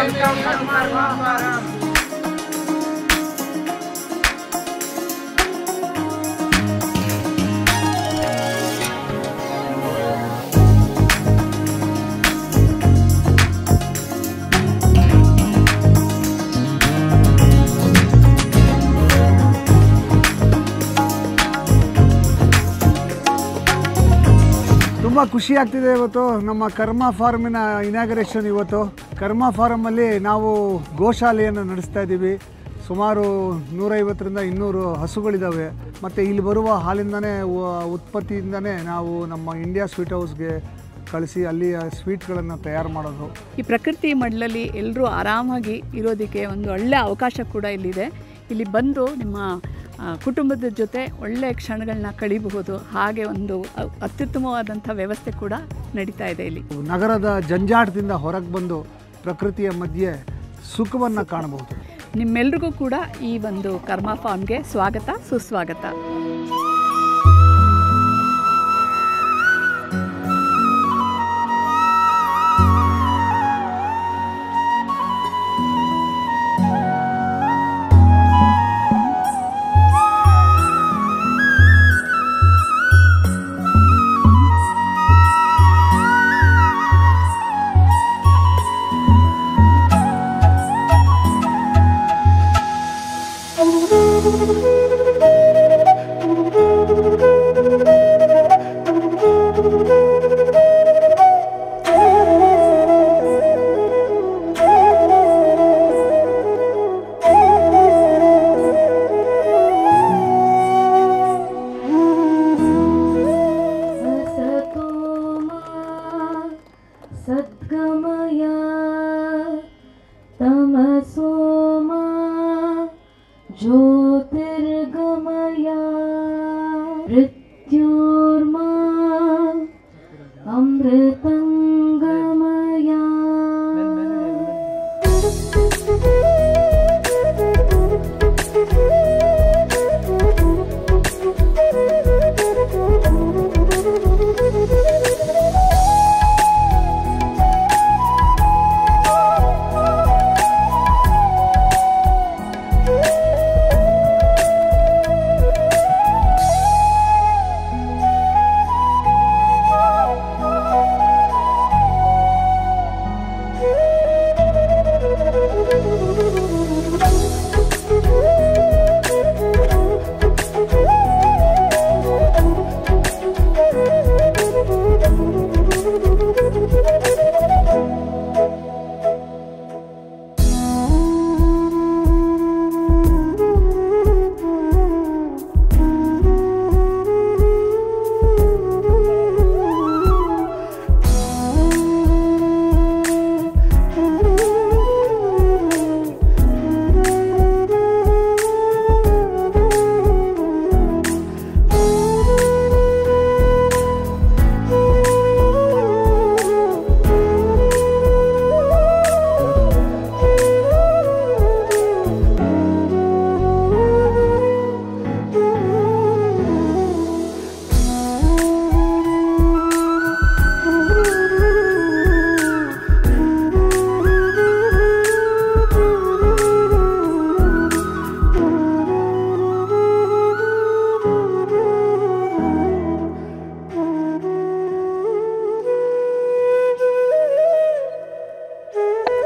Welcome to Karma Forum. ತುಂಬ ಖುಷಿ ಆಗ್ತಿದೆ ಇವತ್ತು ನಮ್ಮ ಕರ್ಮ ಫಾರ್ಮಿನ ಇನಾಗ್ರೇಷನ್ ಇವತ್ತು ಕರ್ಮ ಫಾರಮಲ್ಲಿ ನಾವು ಗೋಶಾಲೆಯನ್ನು ನಡೆಸ್ತಾ ಇದ್ದೀವಿ ಸುಮಾರು 150ರಿಂದ 200 ಹಸುಗಳಿದ್ದಾವೆ ಮತ್ತು ಇಲ್ಲಿ ಬರುವ ಹಾಲಿಂದನೇ ಉತ್ಪತ್ತಿಯಿಂದನೇ ನಾವು ನಮ್ಮ ಇಂಡಿಯಾ ಸ್ವೀಟ್ ಹೌಸ್ಗೆ ಕಳಿಸಿ ಅಲ್ಲಿಯ ಸ್ವೀಟ್ಗಳನ್ನು ತಯಾರು ಮಾಡೋದು ಈ ಪ್ರಕೃತಿ ಮಡ್ಲಲ್ಲಿ ಎಲ್ಲರೂ ಆರಾಮಾಗಿ ಇರೋದಕ್ಕೆ ಒಂದು ಒಳ್ಳೆಯ ಅವಕಾಶ ಕೂಡ ಇಲ್ಲಿದೆ ಇಲ್ಲಿ ಬಂದು ನಿಮ್ಮ ಕುಟುಂಬದ ಜೊತೆ ಒಳ್ಳೆಯ ಕ್ಷಣಗಳನ್ನ ಕಳೀಬಹುದು ಹಾಗೆ ಒಂದು ಅತ್ಯುತ್ತಮವಾದಂಥ ವ್ಯವಸ್ಥೆ ಕೂಡ ನಡೀತಾ ಇದೆ ಇಲ್ಲಿ ನಗರದ ಜಂಜಾಟದಿಂದ ಹೊರಗೆ ಬಂದು ಪ್ರಕೃತಿಯ ಮಧ್ಯೆ ಸುಖವನ್ನು ಕಾಣಬಹುದು ನಿಮ್ಮೆಲ್ರಿಗೂ ಕೂಡ ಈ ಒಂದು ಕರ್ಮ ಫಾರ್ಮ್ಗೆ ಸ್ವಾಗತ ಸುಸ್ವಾಗತ ज्योतिर्गमया मृत्युर्मा अमृतंगमया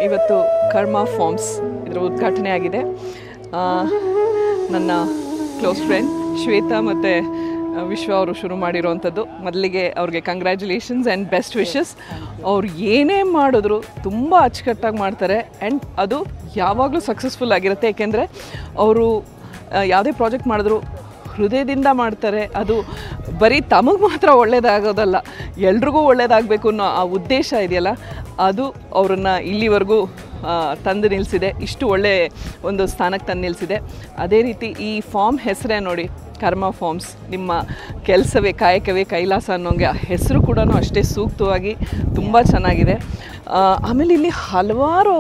ಇವತ್ತು ಕರ್ಮ ಫಾರ್ಮ್ಸ್ ಇದರ ಉದ್ಘಾಟನೆ ಆಗಿದೆ ನನ್ನ ಕ್ಲೋಸ್ ಫ್ರೆಂಡ್ ಶ್ವೇತಾ ಮತ್ತು ವಿಶ್ವ ಅವರು ಶುರು ಮಾಡಿರೋವಂಥದ್ದು ಮೊದಲಿಗೆ ಅವ್ರಿಗೆ ಕಂಗ್ರ್ಯಾಚುಲೇಷನ್ಸ್ ಆ್ಯಂಡ್ ಬೆಸ್ಟ್ ವಿಶಸ್ ಅವ್ರು ಏನೇ ಮಾಡಿದ್ರು ತುಂಬ ಅಚ್ಚುಕಟ್ಟಾಗಿ ಮಾಡ್ತಾರೆ ಆ್ಯಂಡ್ ಅದು ಯಾವಾಗಲೂ ಸಕ್ಸಸ್ಫುಲ್ ಆಗಿರುತ್ತೆ ಏಕೆಂದರೆ ಅವರು ಯಾವುದೇ ಪ್ರಾಜೆಕ್ಟ್ ಮಾಡಿದ್ರು ಹೃದಯದಿಂದ ಮಾಡ್ತಾರೆ ಅದು ಬರೀ ತಮಗೆ ಮಾತ್ರ ಒಳ್ಳೆಯದಾಗೋದಲ್ಲ ಎಲ್ರಿಗೂ ಒಳ್ಳೆಯದಾಗಬೇಕು ಅನ್ನೋ ಆ ಉದ್ದೇಶ ಇದೆಯಲ್ಲ ಅದು ಅವರನ್ನು ಇಲ್ಲಿವರೆಗೂ ತಂದು ನಿಲ್ಲಿಸಿದೆ ಇಷ್ಟು ಒಳ್ಳೆಯ ಒಂದು ಸ್ಥಾನಕ್ಕೆ ತಂದು ನಿಲ್ಲಿಸಿದೆ ಅದೇ ರೀತಿ ಈ ಫಾರ್ಮ್ ಹೆಸರೇ ನೋಡಿ ಕರ್ಮ ಫಾರ್ಮ್ಸ್ ನಿಮ್ಮ ಕೆಲಸವೇ ಕಾಯಕವೇ ಕೈಲಾಸ ಅನ್ನೋಂಗೆ ಆ ಹೆಸರು ಕೂಡ ಅಷ್ಟೇ ಸೂಕ್ತವಾಗಿ ತುಂಬ ಚೆನ್ನಾಗಿದೆ ಆಮೇಲೆ ಇಲ್ಲಿ ಹಲವಾರು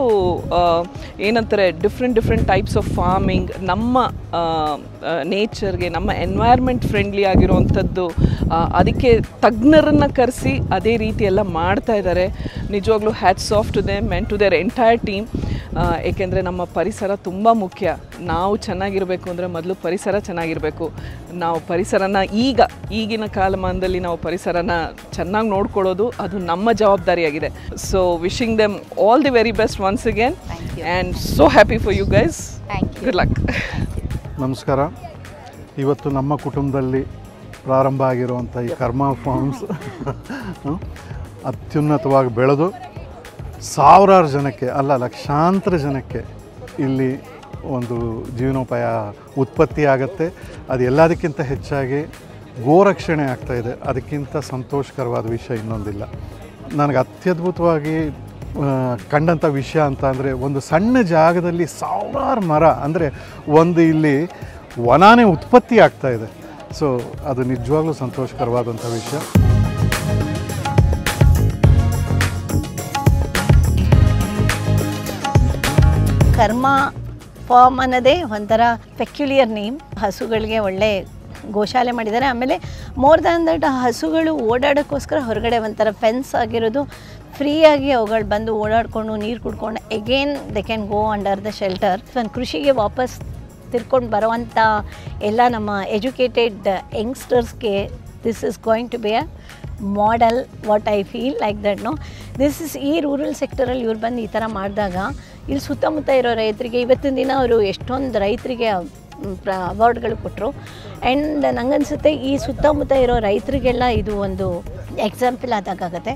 ಏನಂತಾರೆ ಡಿಫ್ರೆಂಟ್ ಟೈಪ್ಸ್ ಆಫ್ ಫಾರ್ಮಿಂಗ್ ನಮ್ಮ ನೇಚರ್ಗೆ ನಮ್ಮ ಎನ್ವೈರ್ಮೆಂಟ್ ಫ್ರೆಂಡ್ಲಿ ಆಗಿರೋವಂಥದ್ದು ಅದಕ್ಕೆ ತಜ್ಞರನ್ನು ಕರೆಸಿ ಅದೇ ರೀತಿ ಎಲ್ಲ ಮಾಡ್ತಾ ಇದ್ದಾರೆ ನಿಜವಾಗ್ಲೂ hats off to them and to their entire team ಏಕೆಂದರೆ ನಮ್ಮ ಪರಿಸರ ತುಂಬ ಮುಖ್ಯ. ನಾವು ಚೆನ್ನಾಗಿರಬೇಕು ಅಂದರೆ ಮೊದಲು ಪರಿಸರ ಚೆನ್ನಾಗಿರಬೇಕು. ನಾವು ಪರಿಸರನ ಈಗಿನ ಕಾಲಮಾನದಲ್ಲಿ ನಾವು ಪರಿಸರನ ಚೆನ್ನಾಗಿ ನೋಡ್ಕೊಳ್ಳೋದು ಅದು ನಮ್ಮ ಜವಾಬ್ದಾರಿಯಾಗಿದೆ. So wishing them all the very best once again and so happy for you guys. Good luck. ನಮಸ್ಕಾರ. ಇವತ್ತು ನಮ್ಮ ಕುಟುಂಬದಲ್ಲಿ ಪ್ರಾರಂಭ ಆಗಿರುವಂಥ ಈ ಕರ್ಮ ಫಾರ್ಮ್ಸ್ ಅತ್ಯುನ್ನತವಾಗಿ ಬೆಳೆದು ಸಾವಿರಾರು ಜನಕ್ಕೆ ಅಲ್ಲ ಲಕ್ಷಾಂತರ ಜನಕ್ಕೆ ಇಲ್ಲಿ ಒಂದು ಜೀವನೋಪಾಯ ಉತ್ಪತ್ತಿ ಆಗುತ್ತೆ. ಅದು ಎಲ್ಲದಕ್ಕಿಂತ ಹೆಚ್ಚಾಗಿ ಗೋರಕ್ಷಣೆ ಆಗ್ತಾಯಿದೆ. ಅದಕ್ಕಿಂತ ಸಂತೋಷಕರವಾದ ವಿಷಯ ಇನ್ನೊಂದಿಲ್ಲ. ನನಗೆ ಅತ್ಯದ್ಭುತವಾಗಿ ಕಂಡಂಥ ವಿಷಯ ಅಂತ ಅಂದರೆ ಒಂದು ಸಣ್ಣ ಜಾಗದಲ್ಲಿ ಸಾವಿರಾರು ಮರ ಅಂದರೆ ಒಂದು ಇಲ್ಲಿ ವನಾನೇ ಉತ್ಪತ್ತಿ ಆಗ್ತಾಯಿದೆ. ಸೊ ಅದು ನಿಜವಾಗ್ಲೂ ಸಂತೋಷಕರವಾದಂಥ ವಿಷಯ. ಕರ್ಮ ಫಾರ್ಮ್ ಅನ್ನೋದೇ ಒಂಥರ ಪೆಕ್ಯುಲಿಯರ್ ನೇಮ್. ಹಸುಗಳಿಗೆ ಒಳ್ಳೆ ಗೋಶಾಲೆ ಮಾಡಿದ್ದಾರೆ. ಆಮೇಲೆ ಮೋರ್ ದ್ಯಾನ್ ದಟ್ ಹಸುಗಳು ಓಡಾಡೋಕ್ಕೋಸ್ಕರ ಹೊರಗಡೆ ಒಂಥರ ಫೆನ್ಸ್ ಆಗಿರೋದು, ಫ್ರೀಯಾಗಿ ಅವುಗಳು ಬಂದು ಓಡಾಡಿಕೊಂಡು ನೀರು ಕುಡ್ಕೊಂಡು again they can go under the shelter. ಒಂದು ಕೃಷಿಗೆ ವಾಪಸ್ ತಿರ್ಕೊಂಡು ಬರುವಂಥ ಎಲ್ಲ ನಮ್ಮ ಎಜುಕೇಟೆಡ್ ಯಂಗ್ಸ್ಟರ್ಸ್ಗೆ this is going to be a model. What I feel like that no this is ಈ ರೂರಲ್ ಸೆಕ್ಟರಲ್ಲಿ ಇವ್ರು ಬಂದು ಈ ಥರ ಮಾಡಿದಾಗ ಇಲ್ಲಿ ಸುತ್ತಮುತ್ತ ಇರೋ ರೈತರಿಗೆ ಇವತ್ತಿನ ದಿನ ಅವರು ಎಷ್ಟೊಂದು ರೈತರಿಗೆ ಅವಾರ್ಡ್ಗಳು ಕೊಟ್ಟರು. ಆ್ಯಂಡ್ ನನಗನ್ಸುತ್ತೆ ಈ ಸುತ್ತಮುತ್ತ ಇರೋ ರೈತರಿಗೆಲ್ಲ ಇದು ಒಂದು ಎಕ್ಸಾಂಪಲ್ ಆದಾಗುತ್ತೆ.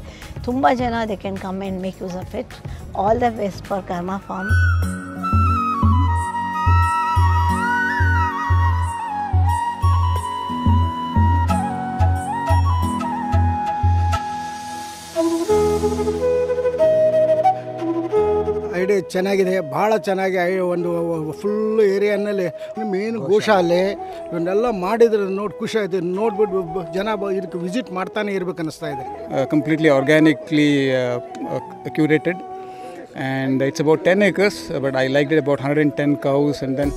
ತುಂಬ ಜನ they can come and make use of it. All the best for ಕರ್ಮ ಫಾರ್ಮ್. ಐಡಿಯಾ ಚೆನ್ನಾಗಿದೆ, ಭಾಳ ಚೆನ್ನಾಗಿ ಒಂದು ಫುಲ್ ಏರಿಯಾನಲ್ಲಿ ಮೇನ್ ಗೋಶಾಲೆ ಇವನ್ನೆಲ್ಲ ಮಾಡಿದ್ರೆ ನೋಡಿ ಖುಷಿ ಆಯಿತು. ನೋಡ್ಬಿಟ್ಟು ಜನ ಇದಕ್ಕೆ ವಿಸಿಟ್ ಮಾಡ್ತಾನೆ ಇರ್ಬೇಕು ಅನ್ನಿಸ್ತಾ ಇದೆ. Completely organically curated and it's about 10 acres but I liked it, about 110 cows and then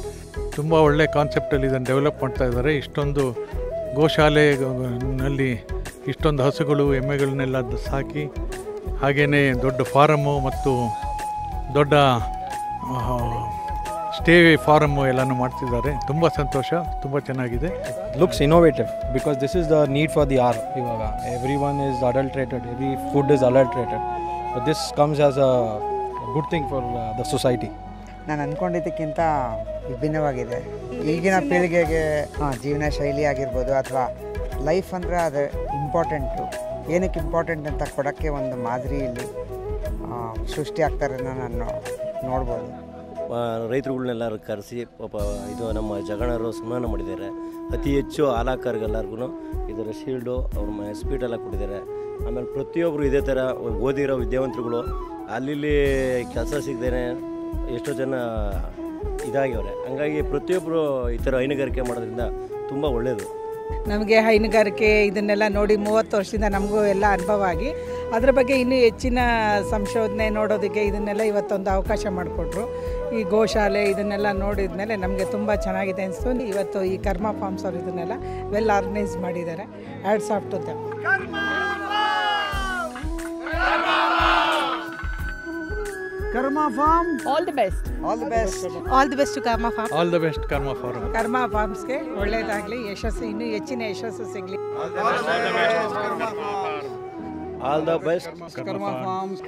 ತುಂಬ ಒಳ್ಳೆ ಕಾನ್ಸೆಪ್ಟಲ್ಲಿ ಇದನ್ನು ಡೆವಲಪ್ ಮಾಡ್ತಾ ಇದ್ದಾರೆ. ಇಷ್ಟೊಂದು ಗೋಶಾಲೆನಲ್ಲಿ ಇಷ್ಟೊಂದು ಹಸುಗಳು ಎಮ್ಮೆಗಳನ್ನೆಲ್ಲ ಸಾಕಿ ಹಾಗೆಯೇ ದೊಡ್ಡ ಫಾರಮ್ಮು ಮತ್ತು ದೊಡ್ಡ ಸ್ಟೇ ಫಾರಮ್ಮು ಎಲ್ಲನೂ ಮಾಡ್ತಿದ್ದಾರೆ. ತುಂಬ ಸಂತೋಷ, ತುಂಬ ಚೆನ್ನಾಗಿದೆ. Looks innovative because this is the need for the hour. ಇವಾಗ everyone is adulterated, every food is adulterated, but this comes as a good thing for the society. ನಾನು ಅಂದ್ಕೊಂಡಿದ್ದಕ್ಕಿಂತ ವಿಭಿನ್ನವಾಗಿದೆ. ಈಗಿನ ಪೀಳಿಗೆಗೆ ಜೀವನ ಶೈಲಿ ಆಗಿರ್ಬೋದು ಅಥವಾ ಲೈಫ್ ಅಂದರೆ ಅದು ಇಂಪಾರ್ಟೆಂಟು. ಏನಕ್ಕೆ ಇಂಪಾರ್ಟೆಂಟ್ ಅಂತ ಕೊಡೋಕ್ಕೆ ಒಂದು ಮಾದರಿ ಇಲ್ಲಿ ಸೃಷ್ಟಿ ಆಗ್ತಾರೆ ನಾನು ನೋಡ್ಬೋದು. ರೈತರುಗಳನ್ನೆಲ್ಲರೂ ಕರೆಸಿ ಪಾಪ ಇದು ನಮ್ಮ ಜಗಣರು ಸನ್ಮಾನ ಮಾಡಿದ್ದಾರೆ. ಅತಿ ಹೆಚ್ಚು ಹಾಲಾಕರಿಗೆಲ್ಲರಿಗೂ ಇದರ ಶೀಲ್ಡು ಅವ್ರ ಸ್ಪೀಡೆಲ್ಲ ಕೊಟ್ಟಿದ್ದಾರೆ. ಆಮೇಲೆ ಪ್ರತಿಯೊಬ್ಬರು ಇದೇ ಥರ ಓದಿರೋ ವಿದ್ಯಾವಂತರುಗಳು ಅಲ್ಲಿ ಕೆಲಸ ಸಿಗದೇನೆ ಎಷ್ಟೋ ಜನ ಇದಾಗ್ಯವ್ರೆ. ಹಂಗಾಗಿ ಪ್ರತಿಯೊಬ್ಬರು ಈ ಥರ ಹೈನುಗಾರಿಕೆ ಮಾಡೋದ್ರಿಂದ ತುಂಬ ಒಳ್ಳೆಯದು. ನಮಗೆ ಹೈನುಗಾರಿಕೆ ಇದನ್ನೆಲ್ಲ ನೋಡಿ 30 ವರ್ಷದಿಂದ ನಮಗೂ ಎಲ್ಲ ಅನುಭವ ಆಗಿ ಅದರ ಬಗ್ಗೆ ಇನ್ನೂ ಹೆಚ್ಚಿನ ಸಂಶೋಧನೆ ನೋಡೋದಕ್ಕೆ ಇದನ್ನೆಲ್ಲ ಇವತ್ತೊಂದು ಅವಕಾಶ ಮಾಡಿಕೊಟ್ರು. ಈ ಗೋಶಾಲೆ ಇದನ್ನೆಲ್ಲ ನೋಡಿದ ಮೇಲೆ ನಮಗೆ ತುಂಬ ಚೆನ್ನಾಗಿದೆ ಅನಿಸ್ತು. ಇವತ್ತು ಈ ಕರ್ಮ ಫಾರ್ಮ್ಸ್ ಅವರು ಇದನ್ನೆಲ್ಲ ವೆಲ್ ಆರ್ಗನೈಸ್ ಮಾಡಿದ್ದಾರೆ. Hats off to them. Karma Farm all the best. All the best. All the best to Karma Farm. All the best Karma Farm. Karma ಫಾರ್ಮ್ಸ್ಗೆ ಒಳ್ಳೆಯದಾಗಲಿ, ಯಶಸ್ಸು ಇನ್ನೂ ಹೆಚ್ಚಿನ ಯಶಸ್ಸು ಸಿಗಲಿ. All the best Karma Farms.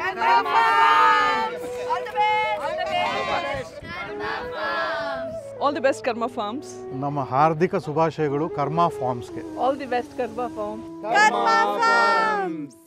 All the best Karma Farms. ನಮ್ಮ ಹಾರ್ದಿಕ ಶುಭಾಶಯಗಳು ಕರ್ಮ ಫಾರ್ಮ್ಸ್ಗೆ. All the best Karma Farm. Karma forms.